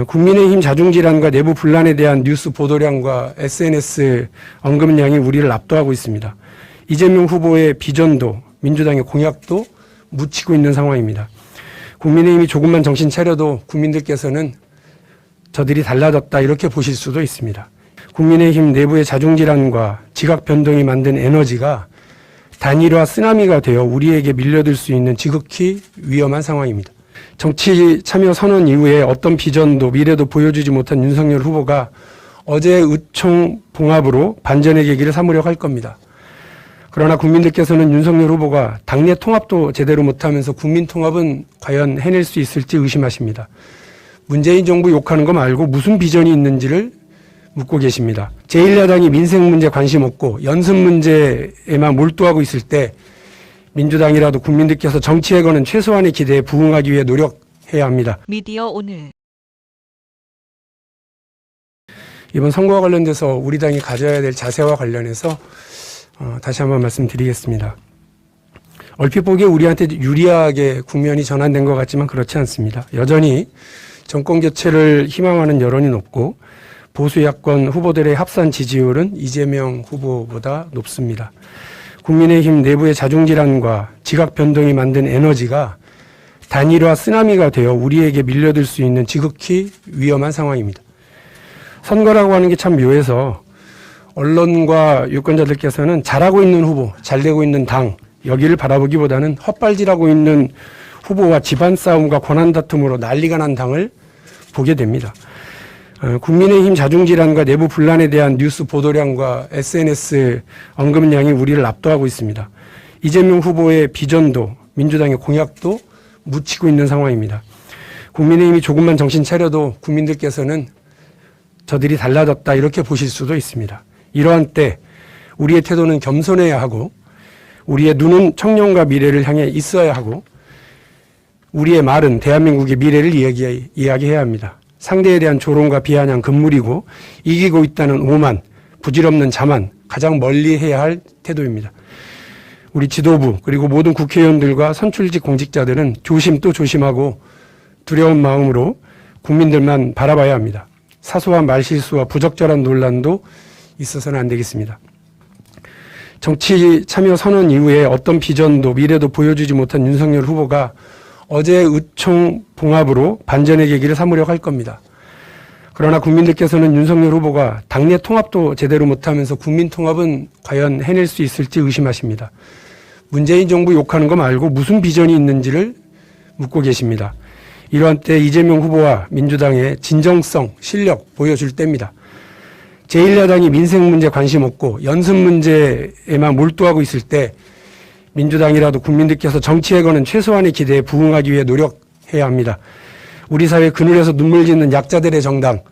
국민의힘 자중질환과 내부 분란에 대한 뉴스 보도량과 SNS 언급량이 우리를 압도하고 있습니다. 이재명 후보의 비전도 민주당의 공약도 묻히고 있는 상황입니다. 국민의힘이 조금만 정신 차려도 국민들께서는 저들이 달라졌다 이렇게 보실 수도 있습니다. 국민의힘 내부의 자중질환과 지각 변동이 만든 에너지가 단일화 쓰나미가 되어 우리에게 밀려들 수 있는 지극히 위험한 상황입니다. 정치 참여 선언 이후에 어떤 비전도 미래도 보여주지 못한 윤석열 후보가 어제 의총 봉합으로 반전의 계기를 삼으려고 할 겁니다. 그러나 국민들께서는 윤석열 후보가 당내 통합도 제대로 못하면서 국민 통합은 과연 해낼 수 있을지 의심하십니다. 문재인 정부 욕하는 거 말고 무슨 비전이 있는지를 묻고 계십니다. 제1야당이 민생 문제 관심 없고 연습 문제에만 몰두하고 있을 때 민주당이라도 국민들께서 정치에 거는 최소한의 기대에 부응하기 위해 노력해야 합니다. 미디어 오늘 이번 선거와 관련돼서 우리 당이 가져야 될 자세와 관련해서 다시 한번 말씀드리겠습니다. 얼핏 보기에 우리한테 유리하게 국면이 전환된 것 같지만 그렇지 않습니다. 여전히 정권 교체를 희망하는 여론이 높고 보수 야권 후보들의 합산 지지율은 이재명 후보보다 높습니다. 국민의힘 내부의 자중질환과 지각 변동이 만든 에너지가 단일화 쓰나미가 되어 우리에게 밀려들 수 있는 지극히 위험한 상황입니다. 선거라고 하는 게 참 묘해서 언론과 유권자들께서는 잘하고 있는 후보, 잘되고 있는 당 여기를 바라보기보다는 헛발질하고 있는 후보와 집안 싸움과 권한 다툼으로 난리가 난 당을 보게 됩니다. 국민의힘 자중질환과 내부 분란에 대한 뉴스 보도량과 SNS 언급량이 우리를 압도하고 있습니다. 이재명 후보의 비전도 민주당의 공약도 묻히고 있는 상황입니다. 국민의힘이 조금만 정신 차려도 국민들께서는 저들이 달라졌다 이렇게 보실 수도 있습니다. 이러한 때 우리의 태도는 겸손해야 하고 우리의 눈은 청년과 미래를 향해 있어야 하고 우리의 말은 대한민국의 미래를 이야기해야 합니다. 상대에 대한 조롱과 비아냥 금물이고 이기고 있다는 오만, 부질없는 자만 가장 멀리 해야 할 태도입니다. 우리 지도부 그리고 모든 국회의원들과 선출직 공직자들은 조심 또 조심하고 두려운 마음으로 국민들만 바라봐야 합니다. 사소한 말실수와 부적절한 논란도 있어서는 안 되겠습니다. 정치 참여 선언 이후에 어떤 비전도 미래도 보여주지 못한 윤석열 후보가 어제 의총 봉합으로 반전의 계기를 삼으려고 할 겁니다. 그러나 국민들께서는 윤석열 후보가 당내 통합도 제대로 못하면서 국민 통합은 과연 해낼 수 있을지 의심하십니다. 문재인 정부 욕하는 거 말고 무슨 비전이 있는지를 묻고 계십니다. 이러한 때 이재명 후보와 민주당의 진정성, 실력 보여줄 때입니다. 제1야당이 민생 문제 관심 없고 연습 문제에만 몰두하고 있을 때 민주당이라도 국민들께서 정치에 거는 최소한의 기대에 부응하기 위해 노력해야 합니다. 우리 사회 그늘에서 눈물 짓는 약자들의 정당,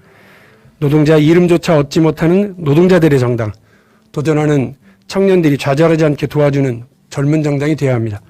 노동자의 이름조차 얻지 못하는 노동자들의 정당, 도전하는 청년들이 좌절하지 않게 도와주는 젊은 정당이 되어야 합니다.